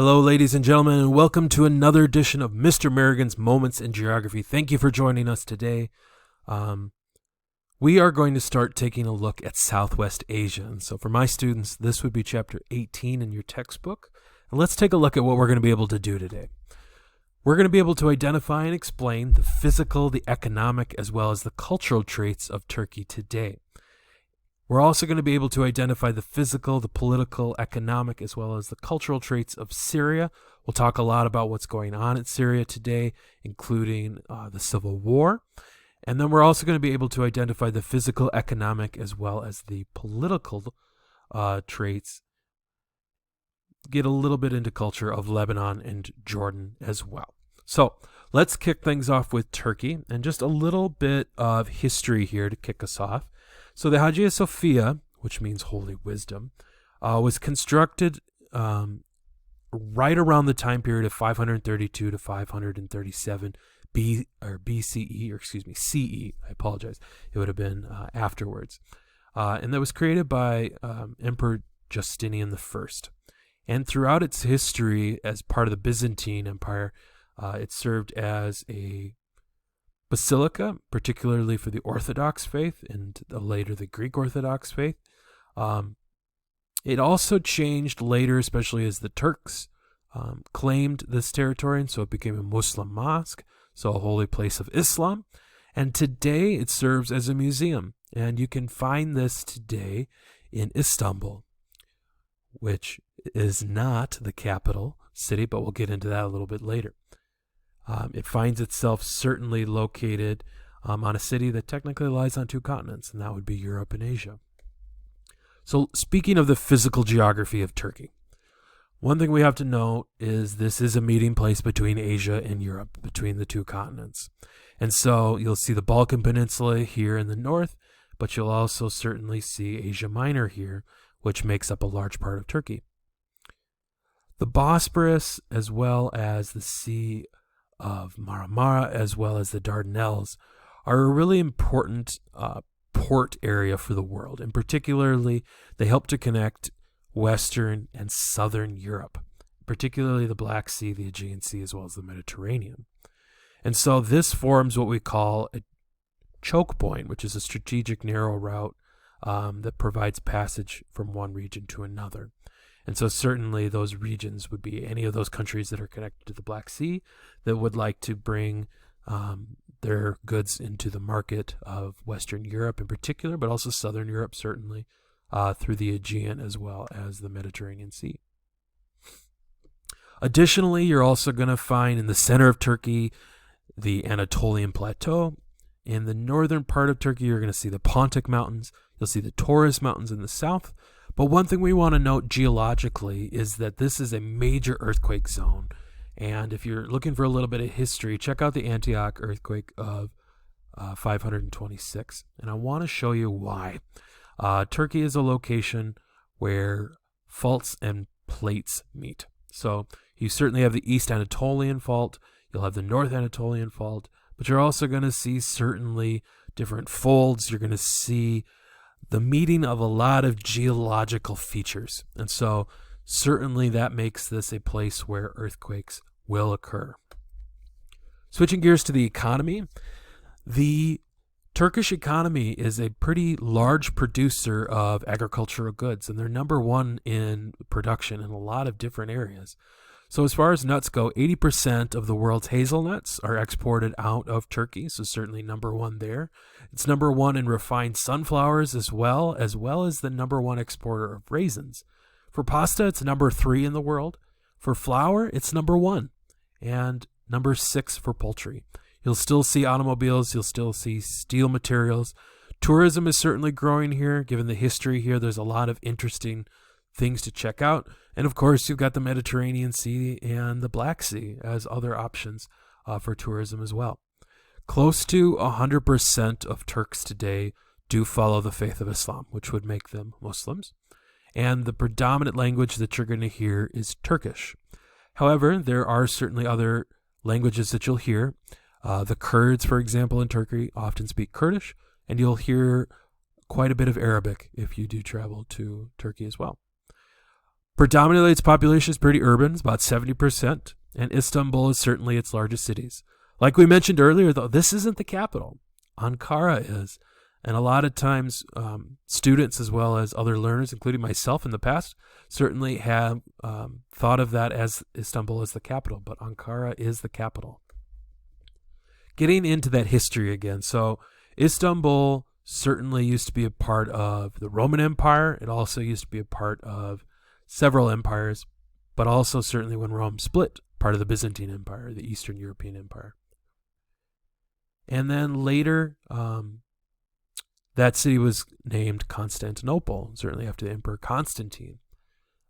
Hello, ladies and gentlemen, and welcome to another edition of Mr. Merrigan's Moments in Geography. Thank you for joining us today. We are going to start taking a look at Southwest Asia. And so for my students, this would be chapter 18 in your textbook. And let's take a look at what we're going to be able to do today. We're going to be able to identify and explain the physical, the economic, as well as the cultural traits of Turkey today. We're also going to be able to identify the physical, the political, economic, as well as the cultural traits of Syria. We'll talk a lot about what's going on in Syria today, including the civil war. And then we're also going to be able to identify the physical, economic, as well as the political traits. Get a little bit into culture of Lebanon and Jordan as well. So let's kick things off with Turkey and just a little bit of history here to kick us off. So the Hagia Sophia, which means holy wisdom, was constructed right around the time period of 532 to 537 CE. I apologize. It would have been afterwards. And that was created by Emperor Justinian I. And throughout its history as part of the Byzantine Empire, it served as a basilica, particularly for the Orthodox faith and later the Greek Orthodox faith. It also changed later, especially as the Turks claimed this territory, and so it became a Muslim mosque, so a holy place of Islam. And today it serves as a museum, and you can find this today in Istanbul, which is not the capital city, but we'll get into that a little bit later. It finds itself certainly located on a city that technically lies on two continents, and that would be Europe and Asia. So speaking of the physical geography of Turkey, one thing we have to note is this is a meeting place between Asia and Europe, between the two continents. And so you'll see the Balkan Peninsula here in the north, but you'll also certainly see Asia Minor here, which makes up a large part of Turkey. The Bosporus, as well as the Sea of Marmara, as well as the Dardanelles, are a really important port area for the world. And particularly, they help to connect Western and Southern Europe, particularly the Black Sea, the Aegean Sea, as well as the Mediterranean. And so this forms what we call a choke point, which is a strategic narrow route that provides passage from one region to another. And so certainly those regions would be any of those countries that are connected to the Black Sea that would like to bring their goods into the market of Western Europe in particular, but also Southern Europe certainly, through the Aegean as well as the Mediterranean Sea. Additionally, you're also going to find in the center of Turkey the Anatolian Plateau. In the northern part of Turkey, you're going to see the Pontic Mountains. You'll see the Taurus Mountains in the south. But one thing we want to note geologically is that this is a major earthquake zone. And if you're looking for a little bit of history, check out the Antioch earthquake of 526. And I want to show you why. Turkey is a location where faults and plates meet. So you certainly have the East Anatolian Fault. You'll have the North Anatolian Fault. But you're also going to see certainly different folds. You're going to see the meeting of a lot of geological features. And so certainly that makes this a place where earthquakes will occur. Switching gears to the economy, the Turkish economy is a pretty large producer of agricultural goods, and they're number one in production in a lot of different areas. So as far as nuts go, 80% of the world's hazelnuts are exported out of Turkey, so certainly number one there. It's number one in refined sunflowers as well as the number one exporter of raisins. For pasta, it's number 3 in the world. For flour, it's number 1, and number 6 for poultry. You'll still see automobiles, you'll still see steel materials. Tourism is certainly growing here. Given the history here, there's a lot of interesting things to check out. And of course, you've got the Mediterranean Sea and the Black Sea as other options for tourism as well. Close to 100% of Turks today do follow the faith of Islam, which would make them Muslims. And the predominant language that you're going to hear is Turkish. However, there are certainly other languages that you'll hear. The Kurds, for example, in Turkey often speak Kurdish, and you'll hear quite a bit of Arabic if you do travel to Turkey as well. Predominantly, its population is pretty urban, it's about 70%, and Istanbul is certainly its largest cities. Like we mentioned earlier, though, this isn't the capital. Ankara is. And a lot of times, students as well as other learners, including myself in the past, certainly have thought of that as Istanbul as the capital, but Ankara is the capital. Getting into that history again. So Istanbul certainly used to be a part of the Roman Empire. It also used to be a part of several empires, but also certainly when Rome split, part of the Byzantine Empire, the Eastern European Empire. And then later, that city was named Constantinople, certainly after the Emperor Constantine.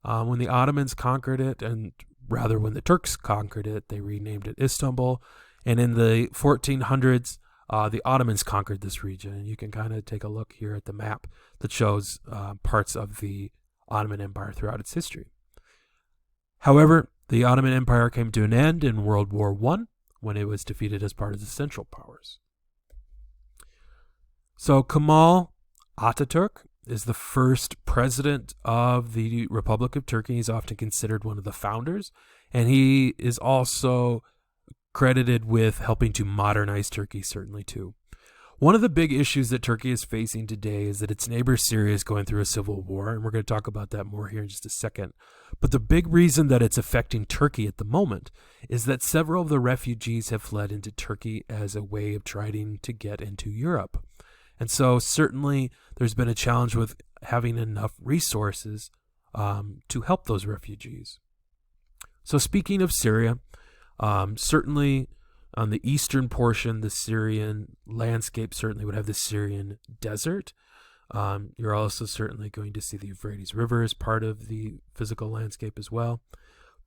When the Ottomans conquered it, and rather when the Turks conquered it, they renamed it Istanbul. And in the 1400s, the Ottomans conquered this region. And you can kind of take a look here at the map that shows parts of the Ottoman Empire throughout its history. However, the Ottoman Empire came to an end in World War I when it was defeated as part of the Central Powers. So Kemal Atatürk is the first president of the Republic of Turkey. He's often considered one of the founders, and he is also credited with helping to modernize Turkey, certainly too. One of the big issues that Turkey is facing today is that its neighbor Syria is going through a civil war, and we're going to talk about that more here in just a second. But the big reason that it's affecting Turkey at the moment is that several of the refugees have fled into Turkey as a way of trying to get into Europe. And so certainly there's been a challenge with having enough resources to help those refugees. So speaking of Syria, certainly on the eastern portion, the Syrian landscape certainly would have the Syrian desert. You're also certainly going to see the Euphrates River as part of the physical landscape as well.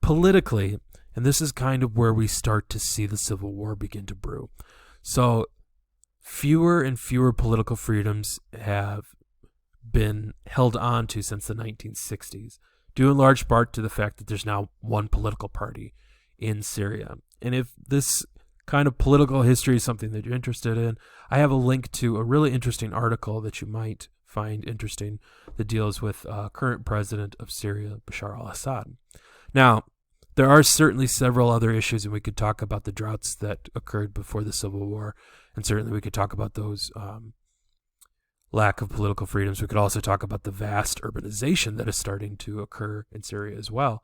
Politically, and this is kind of where we start to see the civil war begin to brew. So fewer and fewer political freedoms have been held on to since the 1960s, due in large part to the fact that there's now one political party in Syria. And if this kind of political history is something that you're interested in, I have a link to a really interesting article that you might find interesting that deals with current president of Syria, Bashar al-Assad. Now, there are certainly several other issues, and we could talk about the droughts that occurred before the Civil War, and certainly we could talk about those lack of political freedoms. We could also talk about the vast urbanization that is starting to occur in Syria as well.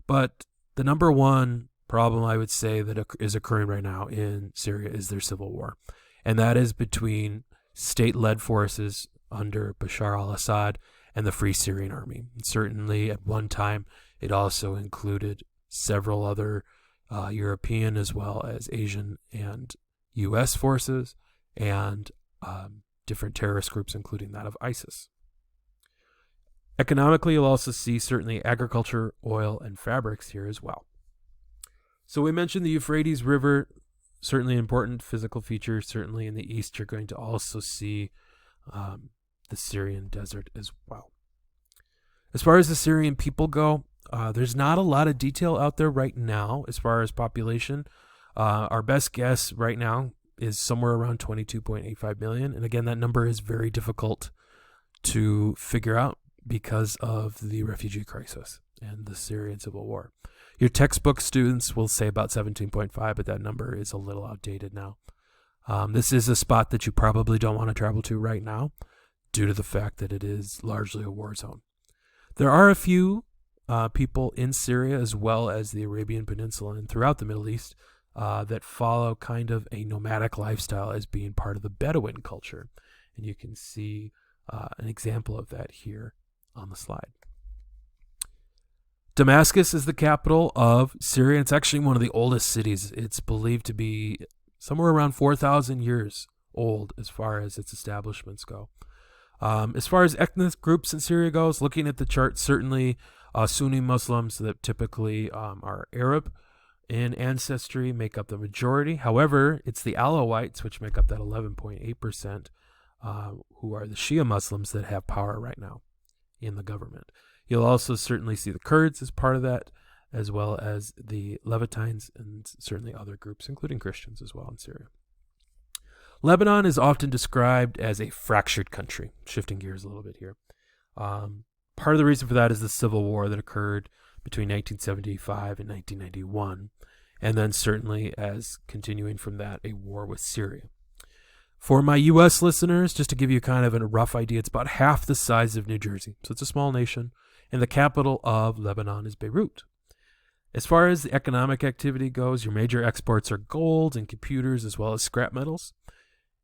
But the number one problem I would say that is occurring right now in Syria is their civil war. And that is between state-led forces under Bashar al-Assad and the Free Syrian Army. And certainly at one time, it also included several other European as well as Asian and U.S. forces and different terrorist groups, including that of ISIS. Economically, you'll also see certainly agriculture, oil, and fabrics here as well. So we mentioned the Euphrates River, certainly important physical feature. Certainly in the east, you're going to also see the Syrian desert as well. As far as the Syrian people go, there's not a lot of detail out there right now as far as population. Our best guess right now is somewhere around 22.85 million. And again, that number is very difficult to figure out because of the refugee crisis and the Syrian civil war. Your textbook students will say about 17.5, but that number is a little outdated now. This is a spot that you probably don't want to travel to right now due to the fact that it is largely a war zone. There are a few people in Syria as well as the Arabian Peninsula and throughout the Middle East that follow kind of a nomadic lifestyle as being part of the Bedouin culture. And you can see an example of that here on the slide. Damascus is the capital of Syria. It's actually one of the oldest cities. It's believed to be somewhere around 4,000 years old as far as its establishments go. As far as ethnic groups in Syria goes, looking at the chart, certainly Sunni Muslims that typically are Arab in ancestry make up the majority. However, it's the Alawites, which make up that 11.8%, who are the Shia Muslims that have power right now in the government. You'll also certainly see the Kurds as part of that, as well as the Levantines and certainly other groups, including Christians as well in Syria. Lebanon is often described as a fractured country, shifting gears a little bit here. Part of the reason for that is the civil war that occurred between 1975 and 1991, and then certainly as continuing from that, a war with Syria. For my U.S. listeners, just to give you kind of a rough idea, it's about half the size of New Jersey. So it's a small nation, and the capital of Lebanon is Beirut. As far as the economic activity goes, your major exports are gold and computers as well as scrap metals.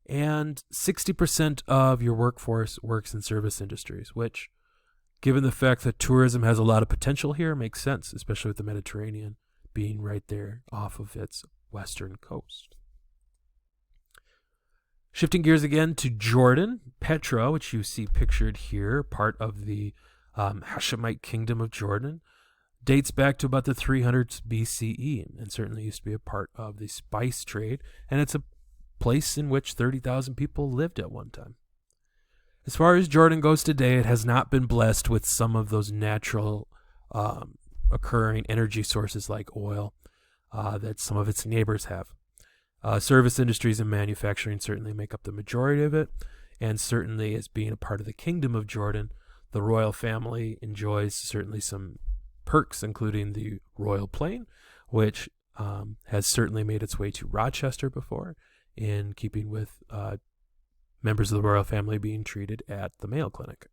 And 60% of your workforce works in service industries, which, given the fact that tourism has a lot of potential here, makes sense, especially with the Mediterranean being right there off of its western coast. Shifting gears again to Jordan, Petra, which you see pictured here, part of the Hashemite kingdom of Jordan, dates back to about the 300s BCE and certainly used to be a part of the spice trade. And it's a place in which 30,000 people lived at one time. As far as Jordan goes today, it has not been blessed with some of those natural occurring energy sources like oil that some of its neighbors have. Service industries and manufacturing certainly make up the majority of it, and certainly as being a part of the Kingdom of Jordan, the royal family enjoys certainly some perks, including the royal plane, which has certainly made its way to Rochester before, in keeping with members of the royal family being treated at the Mayo Clinic.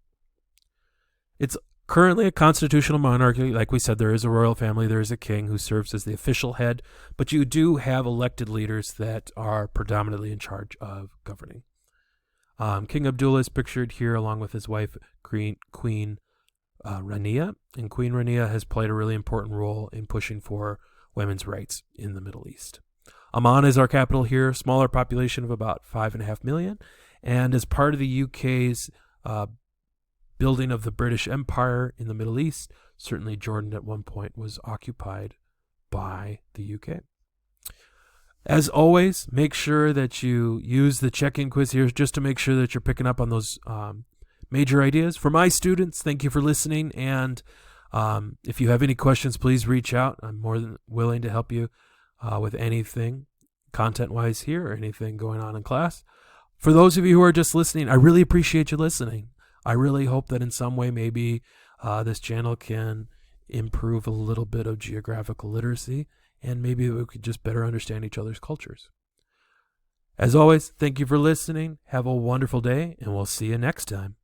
It's currently a constitutional monarchy. Like we said, there is a royal family, there is a king who serves as the official head, but you do have elected leaders that are predominantly in charge of governing. King Abdullah is pictured here along with his wife, Queen Rania, and Queen Rania has played a really important role in pushing for women's rights in the Middle East. Amman is our capital here, smaller population of about 5.5 million, and as part of the UK's building of the British Empire in the Middle East, certainly Jordan at one point was occupied by the UK. As always, make sure that you use the check-in quiz here just to make sure that you're picking up on those major ideas. For my students, thank you for listening, and if you have any questions, please reach out. I'm more than willing to help you with anything content-wise here or anything going on in class. For those of you who are just listening, I really appreciate you listening. I really hope that in some way maybe this channel can improve a little bit of geographical literacy, and maybe we could just better understand each other's cultures. As always, thank you for listening. Have a wonderful day, and we'll see you next time.